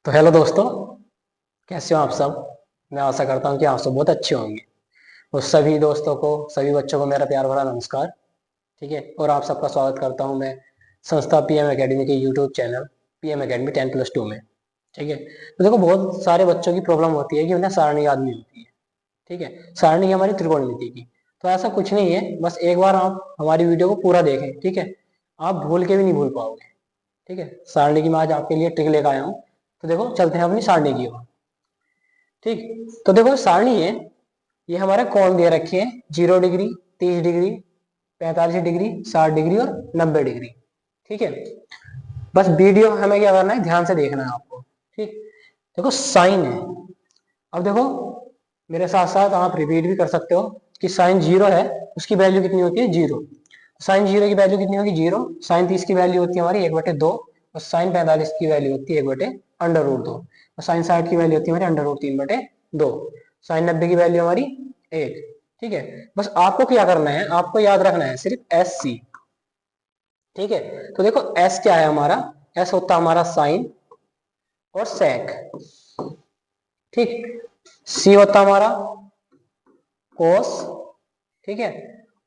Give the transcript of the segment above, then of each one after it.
तो हेलो दोस्तों, कैसे हो आप सब। मैं आशा करता हूँ कि आप सब बहुत अच्छे होंगे। और सभी दोस्तों को, सभी बच्चों को मेरा प्यार भरा नमस्कार। ठीक है, और आप सबका स्वागत करता हूँ मैं संस्था पीएम एकेडमी के यूट्यूब चैनल पीएम एकेडमी 10+2 में। ठीक है, तो देखो बहुत सारे बच्चों की प्रॉब्लम होती है कि उन्हें सारणी याद नहीं होती है। ठीक है, सारणी हमारी त्रिकोणमिति की। तो ऐसा कुछ नहीं है, बस एक बार आप हमारी वीडियो को पूरा देखें। ठीक है, आप भूल के भी नहीं भूल पाओगे। ठीक है, सारणी की मैं आज आपके लिए ट्रिक लेकर आया हूँ। तो देखो चलते हैं अपनी सारणी की ओर। ठीक, तो देखो सारणी है, ये हमारे कोण दे रखे हैं 0 डिग्री, 30 डिग्री, 45 डिग्री, 60 डिग्री और 90 डिग्री। ठीक है, बस वीडियो हमें क्या करना है, ध्यान से देखना है आपको। ठीक, देखो साइन है। अब देखो मेरे साथ साथ आप रिपीट भी कर सकते हो कि साइन 0 है, उसकी वैल्यू कितनी होती है 0। साइन 0 की वैल्यू कितनी होगी 0। साइन 30 की वैल्यू होती है हमारी 1/2, और साइन 45 की वैल्यू होती है 1/√2, और साइन 60 की वैल्यू होती है हमारी √3/2। साइन 90 की वैल्यू हमारी 1। ठीक है, बस आपको क्या करना है, आपको याद रखना है सिर्फ SC। ठीक है, तो देखो S क्या है हमारा, S होता है हमारा साइन और सेक। ठीक, C होता हमारा कोस। ठीक है,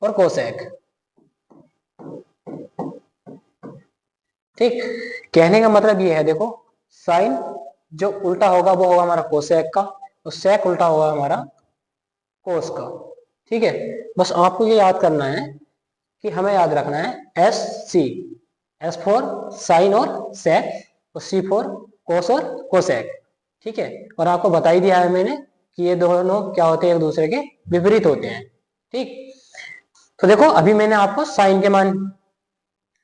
और कोसेक। ठीक, कहने का मतलब ये है, देखो साइन जो उल्टा होगा वो होगा हमारा कोसेक का, और सेक उल्टा होगा हमारा कोस का। ठीक है, बस आपको ये याद करना है कि हमें याद रखना है SC। S फॉर साइन और सेक, और C फॉर कोस और कोसेक। ठीक है, और आपको बता ही दिया है मैंने कि ये दोनों क्या होते हैं, एक दूसरे के विपरीत होते हैं। ठीक, तो देखो अभी मैंने आपको साइन के मान,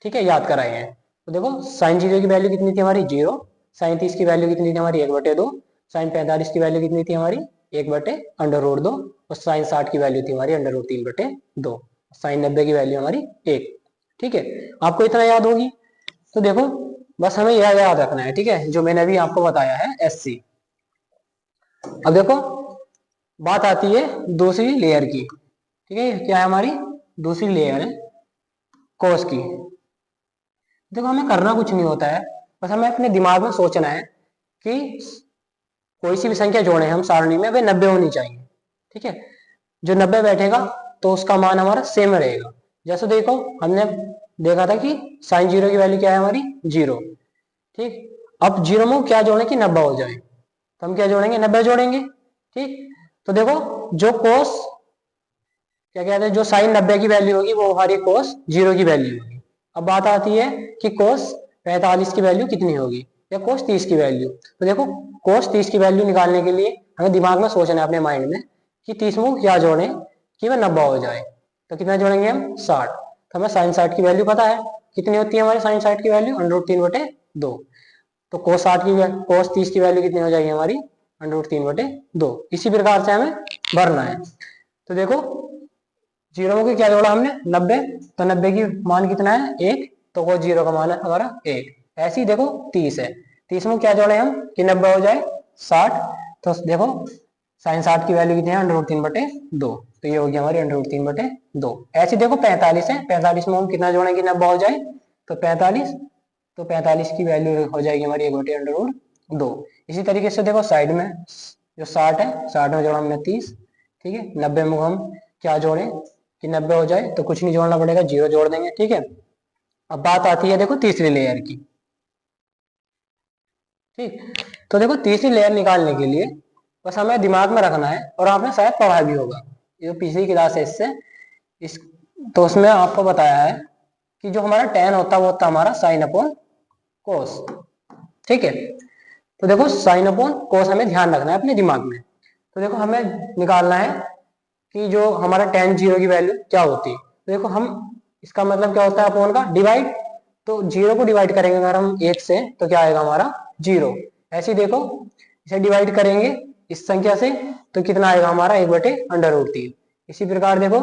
ठीक है, याद कराए हैं। तो देखो साइन 0 की वैल्यू कितनी थी हमारी 0। साइन 30 की वैल्यू कितनी थी हमारी 1/2। साइन 45 की वैल्यू कितनी थी हमारी 1/√2, और साइन 60 की वैल्यू थी हमारी √3/2। साइन 90 की वैल्यू हमारी 1। ठीक है, आपको इतना याद होगी। तो देखो बस हमें यह याद रखना है, ठीक है, जो मैंने अभी आपको बताया है SC। अब देखो बात आती है दूसरी लेयर की। ठीक है, क्या है हमारी दूसरी लेयर है कोस की। देखो हमें करना कुछ नहीं होता है, बस हमें अपने दिमाग में सोचना है कि कोई सी भी संख्या जोड़े हम सारणी में, वे 90 होनी चाहिए। ठीक है, जो 90 बैठेगा तो उसका मान हमारा सेम रहेगा। जैसे देखो हमने देखा था कि साइन 0 की वैल्यू क्या है हमारी 0। ठीक, अब 0 में क्या जोड़े कि 90 हो जाए, तो हम क्या जोड़ेंगे 90 जोड़ेंगे। ठीक, तो देखो जो कोस, क्या कहते हैं, जो साइन 90 की वैल्यू होगी वो हमारी कोस 0 की वैल्यू होगी। अब बात आती है कि कोस 45 की वैल्यू कितनी होगी, या कोस 30 की वैल्यू। तो देखो कोस 30 की वैल्यू निकालने के लिए हमें दिमाग में सोचना है अपने माइंड में कि 30 में क्या जोड़ें कि वह 90 हो जाए। तो कितना जोड़ेंगे हम 60। तो हमें साइन 60 की वैल्यू पता है, कितनी होती है हमारी साइन 60 की वैल्यू √3/2। तो कोस 60 की कोस 30 की वैल्यू कितनी हो जाएगी हमारी √3/2। इसी प्रकार से हमें भरना है। तो देखो 0 में क्या जोड़ा हमने 90, तो 90 की मान कितना है 1, तो वो 0 का मान है हमारा 1। ऐसे ही देखो 30 है, 30 में क्या जोड़े हम कि 90 हो जाए 60। तो देखो साइन 60 की वैल्यू कितनी है √3/2, तो ये हो गया हमारी √3/2। ऐसे देखो 45 है, 45 में हम कितना जोड़े कि 90 हो जाए, तो 45, तो 45 की वैल्यू हो जाएगी हमारी 1/√2। इसी तरीके से देखो साइड में जो 60 है, 60 में जोड़ा हमने 30। ठीक है, 90 में हम क्या जोड़े कि 90 हो जाए, तो कुछ नहीं जोड़ना पड़ेगा, 0 जोड़ देंगे। ठीक है, अब बात आती है देखो तीसरी लेयर की। ठीक, तो देखो तीसरी लेयर निकालने के लिए बस हमें दिमाग में रखना है, और आपने शायद पढ़ा भी होगा, जो पिछली क्लास है इससे इस, तो उसमें आपको बताया है कि जो हमारा tan होता है वो होता है हमारा साइन अपॉन कोस। ठीक है, तो देखो साइन अपॉन कोस हमें ध्यान रखना है अपने दिमाग में। तो देखो हमें निकालना है कि जो हमारा tan 0 की वैल्यू क्या होती है। तो देखो हम, इसका मतलब क्या होता है अपॉन का डिवाइड। तो 0 को डिवाइड करेंगे अगर हम 1 से, तो क्या आएगा हमारा 0। ऐसे ही देखो इसे डिवाइड करेंगे इस संख्या से, तो कितना आएगा हमारा 1/√3। इसी प्रकार देखो,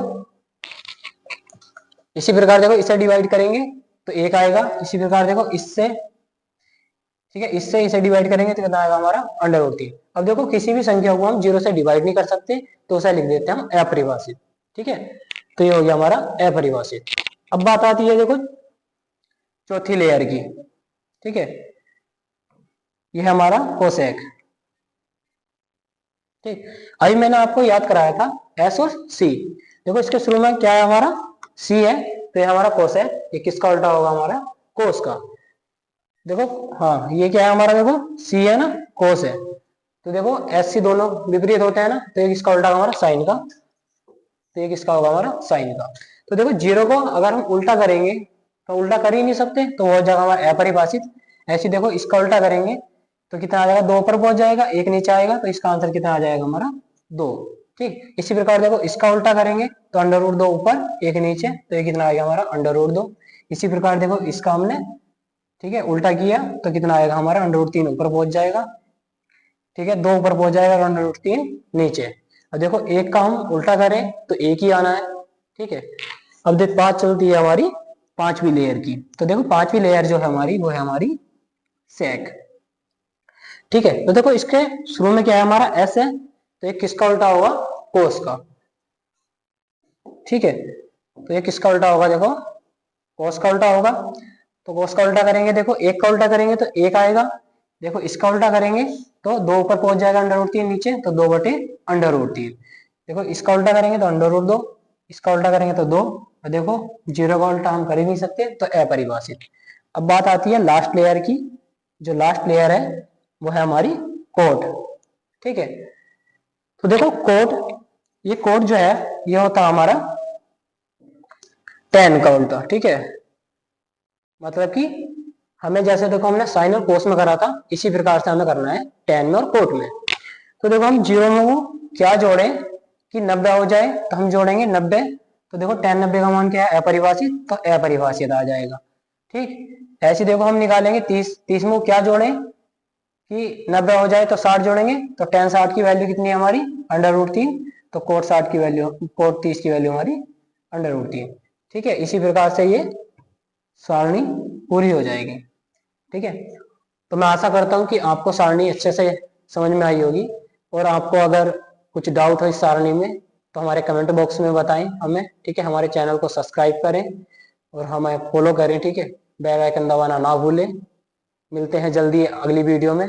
इसी प्रकार देखो इसे डिवाइड करेंगे तो 1 आएगा। इसी प्रकार देखो इससे, ठीक है, इससे इसे डिवाइड करेंगे तो कितना आएगा हमारा √3। अब देखो किसी भी संख्या को हम 0 से डिवाइड नहीं कर सकते, तो उसे लिख देते हैं हम अपरिभाषित। ठीक है, तो ये हो गया हमारा अपरिभाषित। अब बात आती है देखो चौथी लेयर की। ठीक है, ये है हमारा कोसेक। ठीक, अभी मैंने आपको याद कराया था एस और सी। देखो इसके शुरू में क्या है हमारा, सी है, तो ये हमारा कोस है, ये किसका उल्टा होगा, हमारा कोस का। देखो हाँ, ये क्या है हमारा, देखो सी है ना, कोस है, तो देखो एस सी दोनों विपरीत होते हैं ना, तो ये किसका उल्टा हमारा साइन का, तो ये किसका होगा हमारा साइन का। तो देखो जीरो को अगर हम उल्टा करेंगे तो उल्टा कर ही नहीं सकते, तो वो हो जाएगा हमारा अपरिभाषित। ऐसे देखो इसका उल्टा करेंगे तो कितना आ जाएगा, दो ऊपर पहुंच जाएगा, एक नीचे आएगा, तो इसका आंसर कितना आ जाएगा हमारा दो। ठीक, इसी प्रकार देखो इसका उल्टा करेंगे तो अंडर रूट दो ऊपर एक नीचे, तो ये कितना आएगा हमारा अंडर रूट दो। इसी प्रकार देखो इसका हमने, ठीक है, उल्टा किया तो कितना आएगा हमारा अंडर रूट तीन ऊपर पहुंच जाएगा। ठीक है, दो ऊपर पहुंच जाएगा और अंडर रूट तीन नीचे। अब देखो एक का हम उल्टा करें तो एक ही आना है। ठीक है, अब देख बात चलती है हमारी पांचवी लेयर की। तो देखो पांचवी लेयर जो है हमारी, वो है हमारी सेक। ठीक है, तो देखो इसके शुरू में क्या है हमारा एस है, तो ये किसका उल्टा होगा, कोस का। ठीक है, तो ये किसका उल्टा होगा, देखो कोस का उल्टा होगा। तो कोस का उल्टा करेंगे, देखो एक का उल्टा करेंगे तो एक आएगा, देखो इसका उल्टा करेंगे तो दो ऊपर पहुंच जाएगा अंडर रूट तीन नीचे, तो दो बटे अंडर रूट तीन। देखो इसका उल्टा करेंगे तो अंडर रूट दो, इसका उल्टा करेंगे तो दो, और देखो जीरो का उल्टा हम कर ही नहीं सकते, तो अपरिभाषित। अब बात आती है लास्ट लेयर की। जो लास्ट लेयर है वो है हमारी कोट। ठीक है, तो देखो कोट, ये कोट जो है ये होता है हमारा टेन का उल्टा। ठीक है, मतलब कि हमें जैसे देखो हमने साइन और कोस में करा था, इसी प्रकार से हमें करना है टेन में और कोट में। तो देखो हम जीरो में वो क्या जोड़े कि 90 हो जाए, तो हम जोड़ेंगे 90। तो देखो टेन 90 का मान क्या है, अपरिभाषित, तो अपरिभाषित आ जाएगा। ठीक, ऐसे देखो हम निकालेंगे 30, 30 में वो क्या जोड़े कि 90 हो जाए तो 60 जोड़ेंगे, तो टेन 60 की वैल्यू कितनी है हमारी अंडर रूट तीन, तो कोट 60 की वैल्यू, कोट 30 की वैल्यू हमारी अंडर रूट तीन। ठीक है, इसी प्रकार से ये सारणी पूरी हो जाएगी। ठीक है, तो मैं आशा करता हूँ कि आपको सारणी अच्छे से समझ में आई होगी, और आपको अगर कुछ डाउट हो इस सारणी में तो हमारे कमेंट बॉक्स में बताएं हमें। ठीक है, हमारे चैनल को सब्सक्राइब करें और हमें फॉलो करें। ठीक है, बेल आइकन दबाना ना भूलें। मिलते हैं जल्दी अगली वीडियो में।